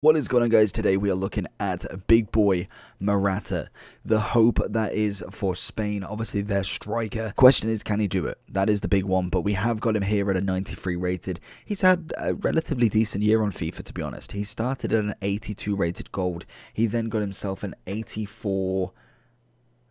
What is going on, guys? Today we are looking at big boy Morata, the hope that is for Spain, obviously their striker. Question is, can he do it? That is the big one, but we have got him here at a 93 rated. He's had a relatively decent year on FIFA, to be honest. He started at an 82 rated gold. He then got himself an 84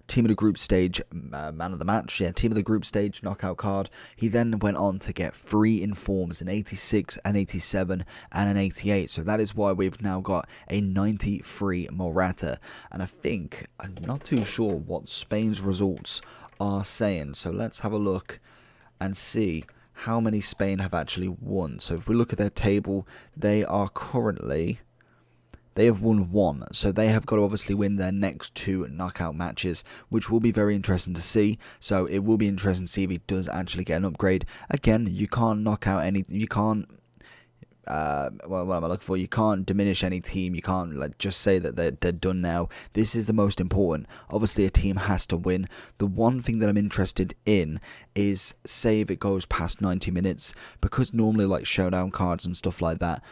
team of the group stage man of the match, team of the group stage knockout card. He then went on to get 3 informs, an 86, an 87 and an 88, so that is why we've now got a 93 Morata. And I think, I'm not too sure what Spain's results are saying, so let's have a look and see how many Spain have actually won. So if we look at their table, they have won 1, so they have got to obviously win their next 2 knockout matches, which will be very interesting to see. So it will be interesting to see if he does actually get an upgrade. Again, you can't knock out any, you can't, what am I looking for? You can't diminish any team. You can't just say that they're done now. This is the most important. Obviously, a team has to win. The one thing that I'm interested in is, say if it goes past 90 minutes, because normally like showdown cards and stuff like that,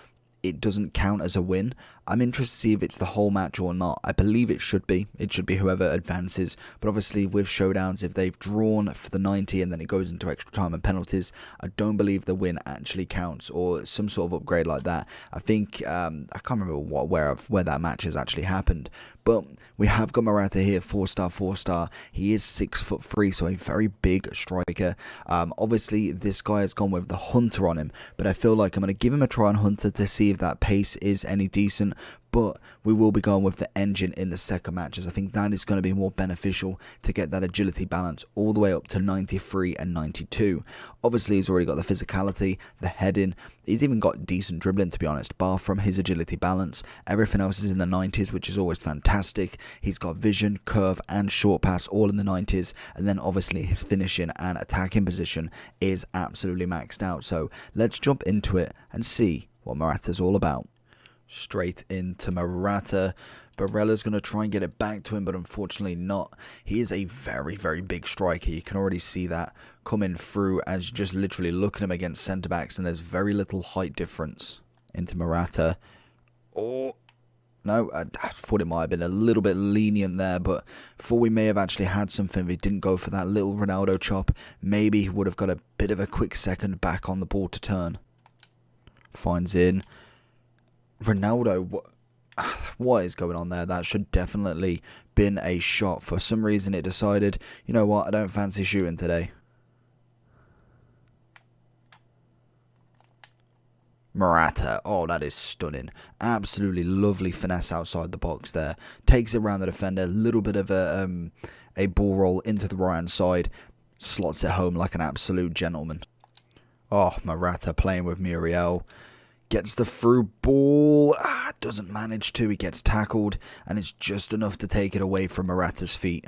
it doesn't count as a win. I'm interested to see if it's the whole match or not. I believe it should be. It should be whoever advances. But obviously with showdowns, if they've drawn for the 90 and then it goes into extra time and penalties, I don't believe the win actually counts, or some sort of upgrade like that. I think, I can't remember where that match has actually happened. But we have got Morata here, 4-star, 4-star. He is 6'3", so a very big striker. Obviously this guy has gone with the Hunter on him, but I feel like I'm going to give him a try on Hunter to see if that pace is any decent. But we will be going with the engine in the second match, as I think that is going to be more beneficial to get that agility balance all the way up to 93 and 92. Obviously, he's already got the physicality, the heading. He's even got decent dribbling, to be honest, bar from his agility balance. Everything else is in the 90s, which is always fantastic. He's got vision, curve, and short pass all in the 90s. And then obviously his finishing and attacking position is absolutely maxed out. So let's jump into it and see what Morata's all about. Straight into Morata. Barella's going to try and get it back to him, but unfortunately not. He is a very, very big striker. You can already see that coming through as you just literally look at him against centre-backs, and there's very little height difference. Into Morata. Oh, no, I thought it might have been a little bit lenient there, but thought we may have actually had something if he didn't go for that little Ronaldo chop. Maybe he would have got a bit of a quick second back on the ball to turn. Finds in. Ronaldo, what is going on there? That should definitely been a shot. For some reason it decided, you know what, I don't fancy shooting today. Morata, oh, that is stunning. Absolutely lovely finesse outside the box there. Takes it around the defender, a little bit of a ball roll into the right hand side. Slots it home like an absolute gentleman. Oh, Morata playing with Muriel. Gets the through ball, doesn't manage to, he gets tackled, and it's just enough to take it away from Morata's feet.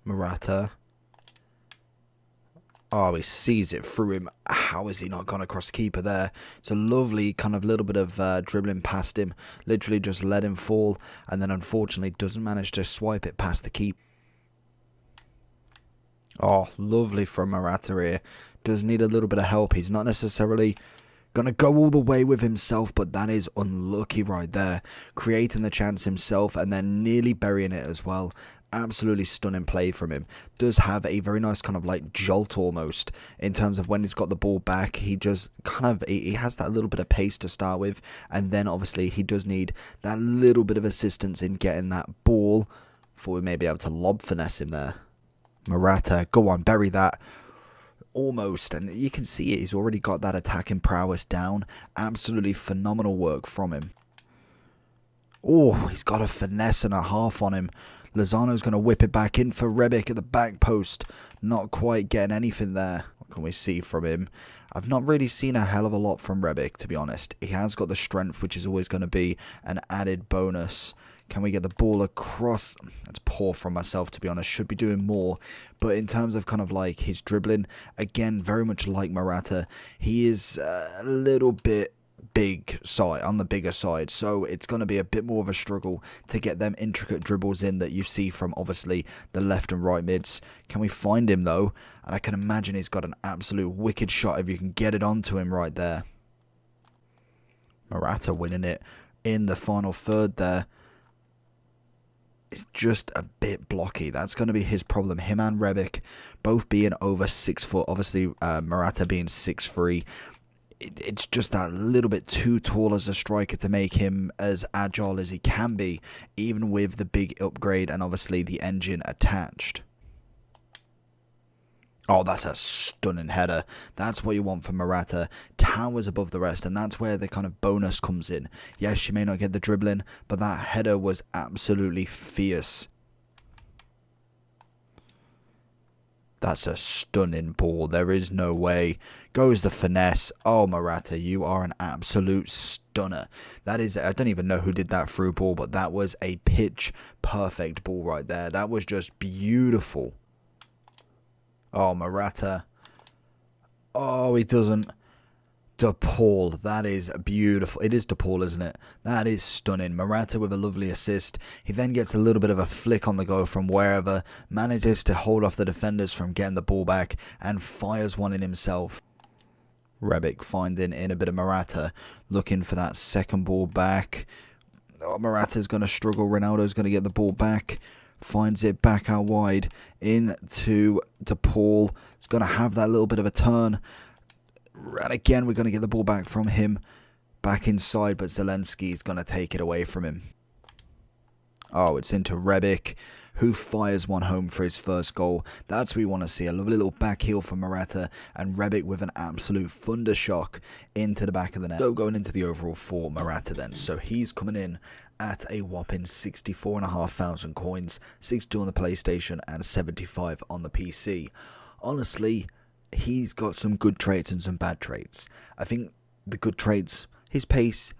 Morata. Oh, he sees it through him. How is he not gone across the keeper there? It's a lovely kind of little bit of dribbling past him. Literally just let him fall, and then unfortunately doesn't manage to swipe it past the keeper. Oh, lovely from Morata here. Does need a little bit of help. He's not necessarily going to go all the way with himself, but that is unlucky right there. Creating the chance himself and then nearly burying it as well. Absolutely stunning play from him. Does have a very nice kind of like jolt almost in terms of when he's got the ball back. He just kind of, he has that little bit of pace to start with, and then obviously he does need that little bit of assistance in getting that ball before we may be able to lob finesse him there. Morata, go on, bury that. Almost, and you can see it, he's already got that attacking prowess down. Absolutely phenomenal work from him. Oh, he's got a finesse and a half on him. Lozano's going to whip it back in for Rebic at the back post. Not quite getting anything there. What can we see from him? I've not really seen a hell of a lot from Rebic, to be honest. He has got the strength, which is always going to be an added bonus. Can we get the ball across? That's poor from myself, to be honest. Should be doing more. But in terms of kind of like his dribbling, again, very much like Morata, he is a little bit big side, on the bigger side, so it's going to be a bit more of a struggle to get them intricate dribbles in that you see from obviously the left and right mids. Can we find him though? And I can imagine he's got an absolute wicked shot if you can get it onto him right there. Morata winning it in the final third there. It's just a bit blocky. That's going to be his problem. Him and Rebic both being over 6 foot. Obviously, Morata being 6'3". It's just that little bit too tall as a striker to make him as agile as he can be, even with the big upgrade and obviously the engine attached. Oh, that's a stunning header. That's what you want from Morata. Towers above the rest, and that's where the kind of bonus comes in. Yes, you may not get the dribbling, but that header was absolutely fierce. That's a stunning ball. There is no way. Goes the finesse. Oh, Morata, you are an absolute stunner. That is, I don't even know who did that through ball, but that was a pitch perfect ball right there. That was just beautiful. Oh, Morata. Oh, he doesn't. DePaul, that is beautiful. It is DePaul, isn't it? That is stunning. Morata with a lovely assist. He then gets a little bit of a flick on the go from wherever, manages to hold off the defenders from getting the ball back, and fires one in himself. Rebic finding in a bit of Morata, looking for that second ball back. Oh, Morata's going to struggle. Ronaldo's going to get the ball back. Finds it back out wide into DePaul. He's going to have that little bit of a turn. And again, we're going to get the ball back from him. Back inside, but Zelensky's going to take it away from him. Oh, it's into Rebic, who fires one home for his first goal. That's what we want to see. A lovely little back heel from Morata, and Rebic with an absolute thunder shock into the back of the net. So going into the overall for Morata then. So he's coming in at a whopping 64,500 coins, 62 on the PlayStation and 75 on the PC. Honestly, he's got some good traits and some bad traits. I think the good traits, his pace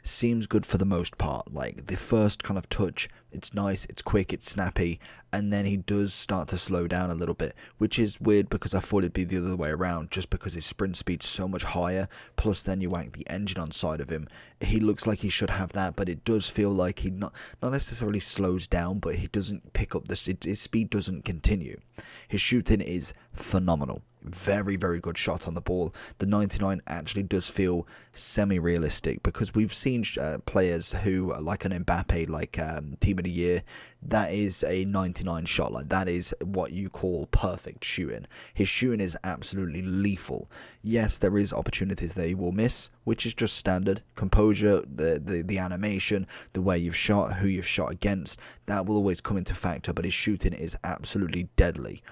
seems good for the most part. Like the first kind of touch, it's nice, it's quick, it's snappy, and then he does start to slow down a little bit, which is weird because I thought it'd be the other way around, just because his sprint speed's so much higher, plus then you whack the engine on side of him. He looks like he should have that, but it does feel like he not necessarily slows down, but he doesn't pick up this, his speed doesn't continue. His shooting is phenomenal. Very, very good shot on the ball. The 99 actually does feel semi-realistic, because we've seen players who, like an Mbappe, like Team of the Year, that is a 99 shot. Like that is what you call perfect shooting. His shooting is absolutely lethal. Yes, there is opportunities that he will miss, which is just standard. Composure, the animation, the way you've shot, who you've shot against, that will always come into factor, but his shooting is absolutely deadly.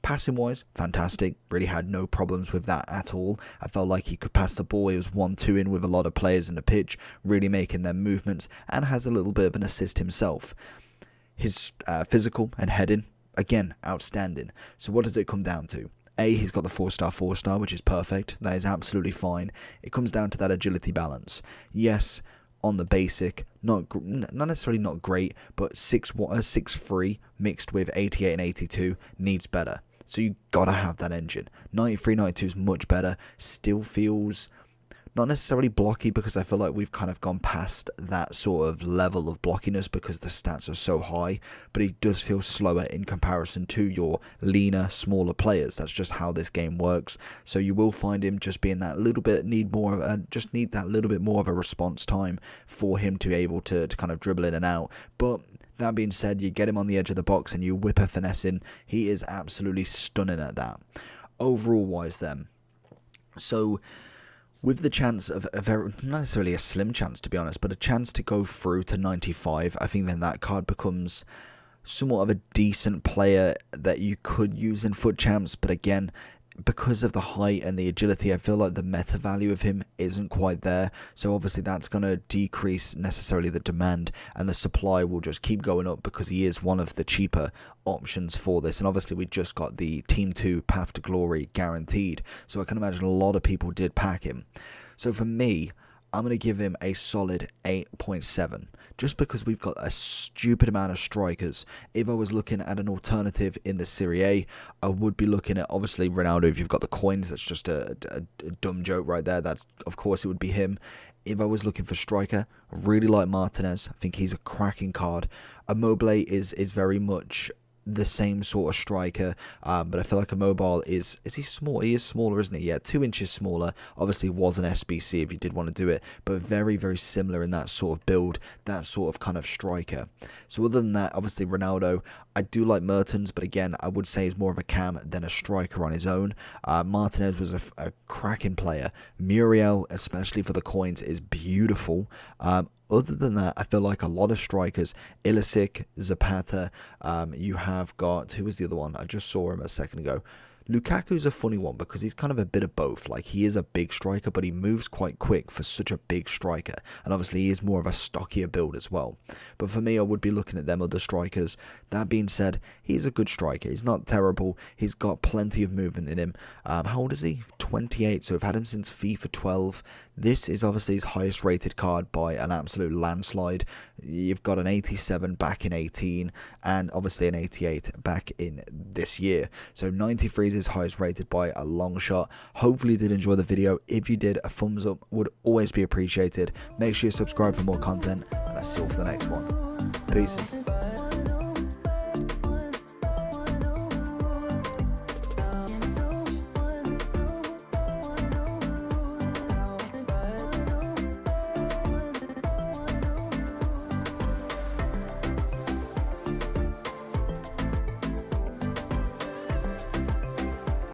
Passing wise, fantastic. Really had no problems with that at all. I felt like he could pass the ball. He was 1-2 in with a lot of players in the pitch, really making their movements, and has a little bit of an assist himself. His physical and heading, again, outstanding. So what does it come down to? A, he's got the 4-star, which is perfect. That is absolutely fine. It comes down to that agility balance. Yes, on the basic, not necessarily not great, but 6'3" mixed with 88 and 82 needs better. So you gotta have that engine. 93, 92 is much better. Still feels not necessarily blocky, because I feel like we've kind of gone past that sort of level of blockiness because the stats are so high, but he does feel slower in comparison to your leaner, smaller players. That's just how this game works. So you will find him just being that little bit, need that little bit more of a response time for him to be able to kind of dribble in and out. But that being said, you get him on the edge of the box and you whip a finesse in. He is absolutely stunning at that. Overall wise then, so with the chance of not necessarily a slim chance, to be honest, but a chance to go through to 95, I think then that card becomes somewhat of a decent player that you could use in FUT Champs. But again, because of the height and the agility, I feel like the meta value of him isn't quite there. So obviously that's going to decrease necessarily the demand, and the supply will just keep going up because he is one of the cheaper options for this. And obviously we just got the Team 2 Path to Glory guaranteed, so I can imagine a lot of people did pack him. So for me, I'm going to give him a solid 8.7, just because we've got a stupid amount of strikers. If I was looking at an alternative in the Serie A, I would be looking at, obviously, Ronaldo. If you've got the coins, that's just a dumb joke right there. That's, of course, it would be him. If I was looking for striker, I really like Martinez. I think he's a cracking card. Immobile is very much the same sort of striker, but I feel like a mobile is he small? He is smaller, isn't he? Yeah, 2 inches smaller. Obviously was an SBC if you did want to do it, but very, very similar in that sort of build, that sort of kind of striker. So other than that, obviously Ronaldo, I do like Mertens, but again, I would say he's more of a cam than a striker on his own. Martinez was a cracking player. Muriel, especially for the coins, is beautiful. Other than that, I feel like a lot of strikers, Ilicic, Zapata, you have got, who was the other one? I just saw him a second ago. Lukaku's a funny one because he's kind of a bit of both. Like, he is a big striker, but he moves quite quick for such a big striker. And obviously, he is more of a stockier build as well. But for me, I would be looking at them other strikers. That being said, he's a good striker. He's not terrible. He's got plenty of movement in him. How old is he? 28. So I've had him since FIFA 12. This is obviously his highest rated card by an absolute landslide. You've got an 87 back in 18, and obviously an 88 back in this year. So 93 is his highest rated by a long shot. Hopefully you did enjoy the video. If you did, a thumbs up would always be appreciated. Make sure you subscribe for more content, and I'll see you for the next one. Peace.